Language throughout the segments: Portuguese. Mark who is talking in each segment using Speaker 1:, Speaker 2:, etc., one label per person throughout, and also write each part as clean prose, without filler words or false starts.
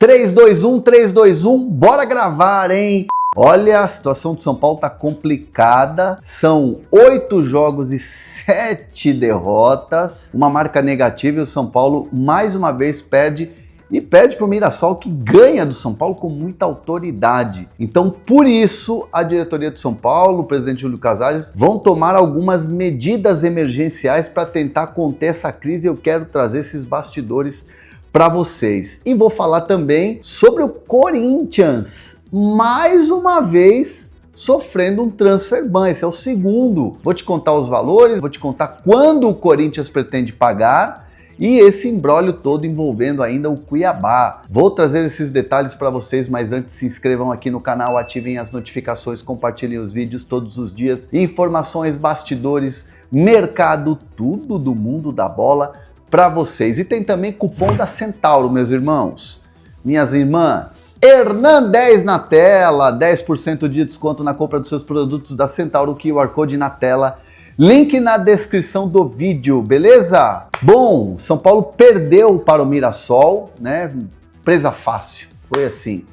Speaker 1: 3-2-1, bora gravar, hein? Olha, a situação do São Paulo tá complicada, são 8 jogos e 7 derrotas, uma marca negativa, e o São Paulo mais uma vez perde, e perde para o Mirassol, que ganha do São Paulo com muita autoridade. Então, por isso, a diretoria do São Paulo, o presidente Júlio Casares, vão tomar algumas medidas emergenciais para tentar conter essa crise. Eu quero trazer esses bastidores para vocês. E vou falar também sobre o Corinthians, mais uma vez sofrendo um transfer ban. Esse é o segundo. Vou te contar os valores, vou te contar quando o Corinthians pretende pagar e esse imbróglio todo envolvendo ainda o Cuiabá. Vou trazer esses detalhes para vocês, mas antes se inscrevam aqui no canal, ativem as notificações, compartilhem os vídeos todos os dias, informações, bastidores, mercado, tudo do mundo da bola para vocês. E tem também cupom da Centauro, meus irmãos, minhas irmãs. Hernan10 na tela, 10% de desconto na compra dos seus produtos da Centauro, QR Code na tela, link na descrição do vídeo, beleza? Bom, São Paulo perdeu para o Mirassol, né? Presa fácil, foi assim.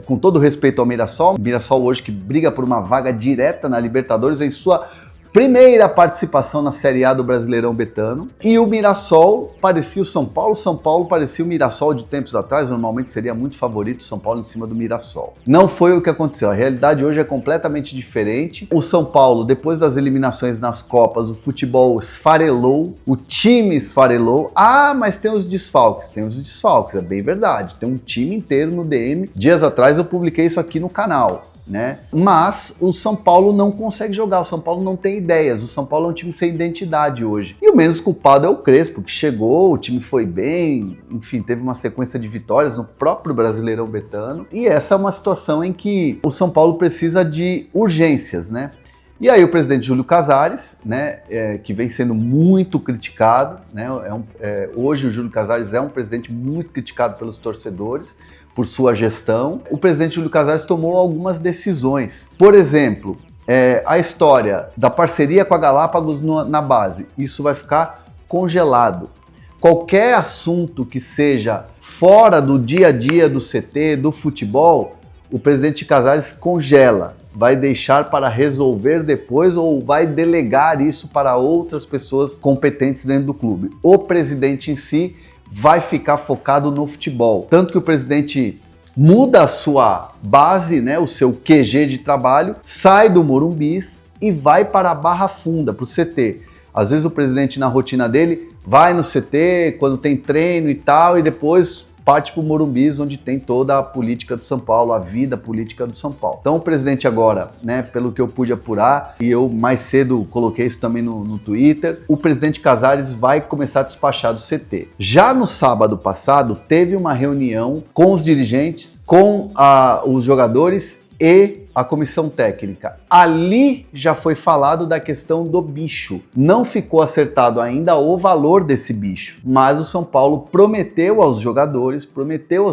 Speaker 1: Com todo respeito ao Mirassol hoje que briga por uma vaga direta na Libertadores em sua primeira participação na Série A do Brasileirão Betano. E o Mirassol parecia o São Paulo parecia o Mirassol de tempos atrás, normalmente seria muito favorito o São Paulo em cima do Mirassol. Não foi o que aconteceu, a realidade hoje é completamente diferente. O São Paulo, depois das eliminações nas Copas, o futebol esfarelou, o time esfarelou. Ah, mas tem os desfalques, é bem verdade, tem um time inteiro no DM. Dias atrás eu publiquei isso aqui no canal, né? Mas o São Paulo não consegue jogar, o São Paulo não tem ideias, o São Paulo é um time sem identidade hoje. E o menos culpado é o Crespo, que chegou, o time foi bem, enfim, teve uma sequência de vitórias no próprio Brasileirão Betano. E essa é uma situação em que o São Paulo precisa de urgências, né? E aí o presidente Júlio Casares, né, que vem sendo muito criticado, né, hoje o Júlio Casares é um presidente muito criticado pelos torcedores, por sua gestão. O presidente Júlio Casares tomou algumas decisões. Por exemplo, a história da parceria com a Galápagos na base, isso vai ficar congelado. Qualquer assunto que seja fora do dia a dia do CT, do futebol, o presidente Casares congela, vai deixar para resolver depois ou vai delegar isso para outras pessoas competentes dentro do clube. O presidente em si vai ficar focado no futebol. Tanto que o presidente muda a sua base, né, o seu QG de trabalho, sai do Morumbis e vai para a Barra Funda, para o CT. Às vezes o presidente, na rotina dele, vai no CT quando tem treino e tal, e depois parte para o Morumbis, onde tem toda a política do São Paulo, a vida política do São Paulo. Então o presidente agora, né, pelo que eu pude apurar, e eu mais cedo coloquei isso também no Twitter, o presidente Casares vai começar a despachar do CT. Já no sábado passado, teve uma reunião com os dirigentes, com os jogadores e a comissão técnica. Ali já foi falado da questão do bicho. Não ficou acertado ainda o valor desse bicho, mas o São Paulo prometeu aos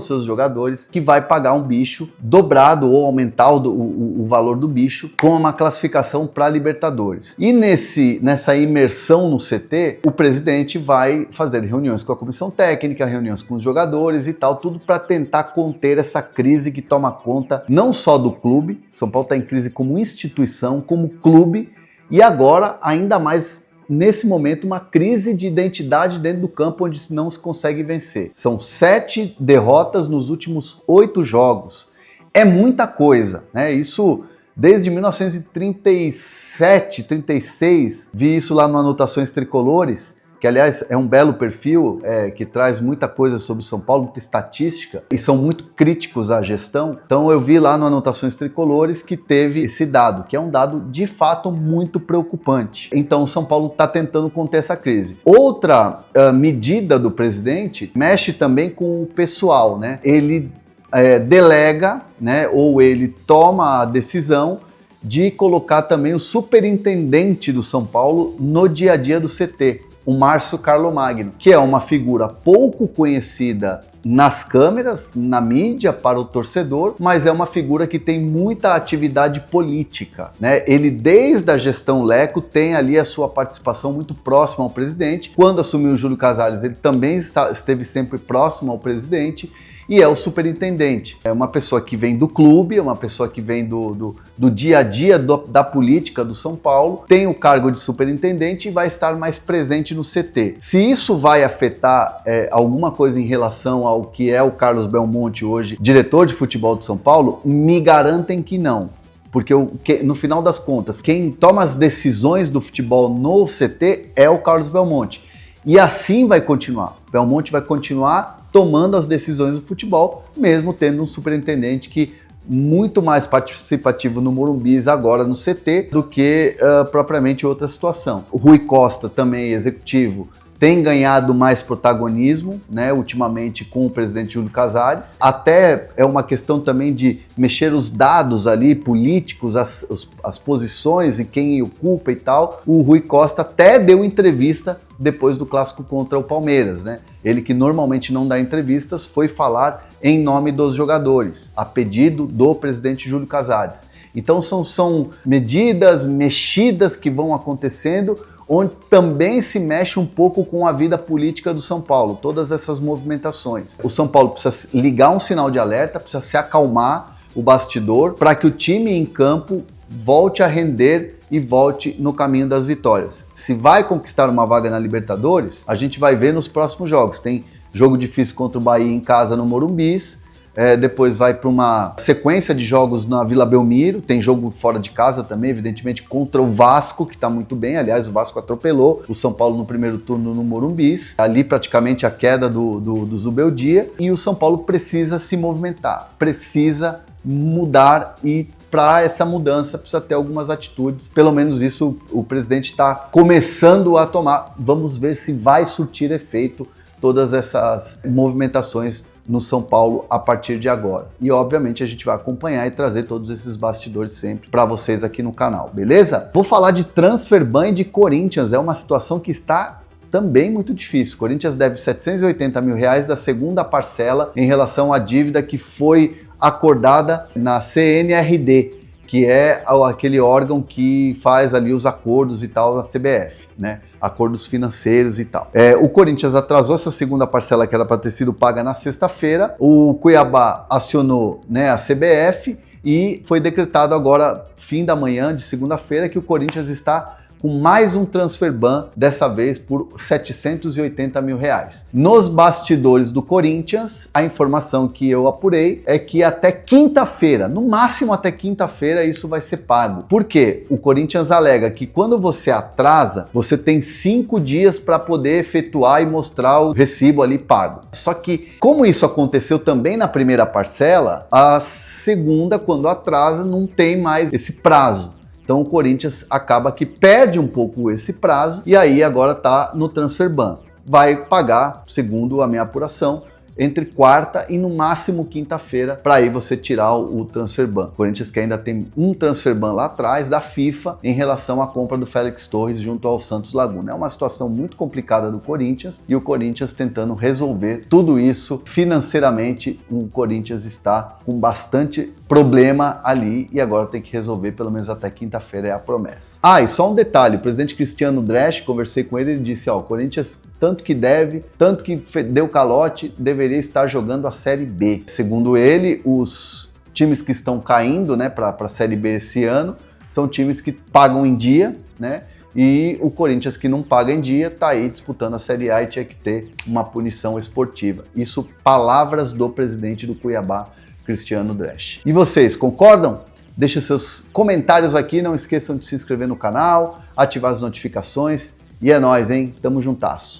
Speaker 1: seus jogadores que vai pagar um bicho dobrado ou aumentar o valor do bicho com uma classificação para Libertadores. E nessa imersão no CT, o presidente vai fazer reuniões com a comissão técnica, reuniões com os jogadores e tal, tudo para tentar conter essa crise que toma conta não só do clube. São Paulo está em crise como instituição, como clube, e agora, ainda mais nesse momento, uma crise de identidade dentro do campo onde não se consegue vencer. São 7 derrotas nos últimos 8 jogos. É muita coisa, né? Isso desde 1937, 36, vi isso lá no Anotações Tricolores, que aliás é um belo perfil, que traz muita coisa sobre o São Paulo, muita estatística, e são muito críticos à gestão. Então eu vi lá no Anotações Tricolores que teve esse dado, que é um dado de fato muito preocupante. Então o São Paulo está tentando conter essa crise. Outra medida do presidente mexe também com o pessoal, né? Ele delega, né, ou ele toma a decisão de colocar também o superintendente do São Paulo no dia a dia do CT. O Márcio Carlomagno, que é uma figura pouco conhecida nas câmeras, na mídia, para o torcedor, mas é uma figura que tem muita atividade política, né? Ele, desde a gestão Leco, tem ali a sua participação muito próxima ao presidente. Quando assumiu o Júlio Casares, ele também esteve sempre próximo ao presidente. e é o superintendente. É uma pessoa que vem do clube, é uma pessoa que vem do dia a dia da política do São Paulo, tem o cargo de superintendente e vai estar mais presente no CT. Se isso vai afetar alguma coisa em relação ao que é o Carlos Belmonte hoje, diretor de futebol do São Paulo, me garantem que não. Porque no final das contas, quem toma as decisões do futebol no CT é o Carlos Belmonte. E assim vai continuar. Belmonte vai continuar tomando as decisões do futebol, mesmo tendo um superintendente que muito mais participativo no Morumbis agora no CT do que propriamente outra situação. O Rui Costa, também executivo, tem ganhado mais protagonismo, né, ultimamente com o presidente Júlio Casares. Até é uma questão também de mexer os dados ali, políticos, as posições e quem ocupa e tal. O Rui Costa até deu entrevista depois do clássico contra o Palmeiras, né? Ele que normalmente não dá entrevistas foi falar em nome dos jogadores, a pedido do presidente Júlio Casares. Então são medidas, mexidas que vão acontecendo, onde também se mexe um pouco com a vida política do São Paulo, todas essas movimentações. O São Paulo precisa ligar um sinal de alerta, precisa se acalmar o bastidor, para que o time em campo volte a render e volte no caminho das vitórias. Se vai conquistar uma vaga na Libertadores, a gente vai ver nos próximos jogos. Tem jogo difícil contra o Bahia em casa no Morumbis, depois vai para uma sequência de jogos na Vila Belmiro, tem jogo fora de casa também, evidentemente, contra o Vasco, que está muito bem. Aliás, o Vasco atropelou o São Paulo no primeiro turno no Morumbis, ali praticamente a queda do Zubeldia, e o São Paulo precisa se movimentar, precisa mudar, e para essa mudança precisa ter algumas atitudes, pelo menos isso o presidente está começando a tomar. Vamos ver se vai surtir efeito todas essas movimentações no São Paulo a partir de agora. E obviamente a gente vai acompanhar e trazer todos esses bastidores sempre para vocês aqui no canal, beleza? Vou falar de transfer ban e de Corinthians, é uma situação que está também muito difícil. Corinthians deve 780 mil reais da segunda parcela em relação à dívida que foi acordada na CNRD, que é aquele órgão que faz ali os acordos e tal da CBF, né? Acordos financeiros e tal. O Corinthians atrasou essa segunda parcela que era para ter sido paga na sexta-feira, o Cuiabá acionou, né, a CBF e foi decretado agora, fim da manhã de segunda-feira, que o Corinthians está com mais um transfer ban, dessa vez por 780 mil reais. Nos bastidores do Corinthians, a informação que eu apurei é que até quinta-feira, no máximo até quinta-feira, isso vai ser pago. Por quê? O Corinthians alega que quando você atrasa, você tem 5 dias para poder efetuar e mostrar o recibo ali pago. Só que, como isso aconteceu também na primeira parcela, a segunda, quando atrasa, não tem mais esse prazo. Então o Corinthians acaba que perde um pouco esse prazo e aí agora está no transfer ban. Vai pagar, segundo a minha apuração, entre quarta e no máximo quinta-feira, para aí você tirar o transfer ban. O Corinthians que ainda tem um transfer ban lá atrás da FIFA em relação à compra do Félix Torres junto ao Santos Laguna. É uma situação muito complicada do Corinthians e o Corinthians tentando resolver tudo isso financeiramente. O Corinthians está com bastante problema ali e agora tem que resolver pelo menos até quinta-feira, é a promessa. E só um detalhe, o presidente Cristiano Dresch, conversei com ele, ele disse, o Corinthians tanto que deve, tanto que deu calote, deveria estar jogando a Série B. Segundo ele, os times que estão caindo, né, para a Série B esse ano são times que pagam em dia, né? E o Corinthians, que não paga em dia, está aí disputando a Série A e tinha que ter uma punição esportiva. Isso, palavras do presidente do Cuiabá, Cristiano Dresch. E vocês, concordam? Deixe seus comentários aqui, não esqueçam de se inscrever no canal, ativar as notificações. E é nóis, hein? Tamo juntasso.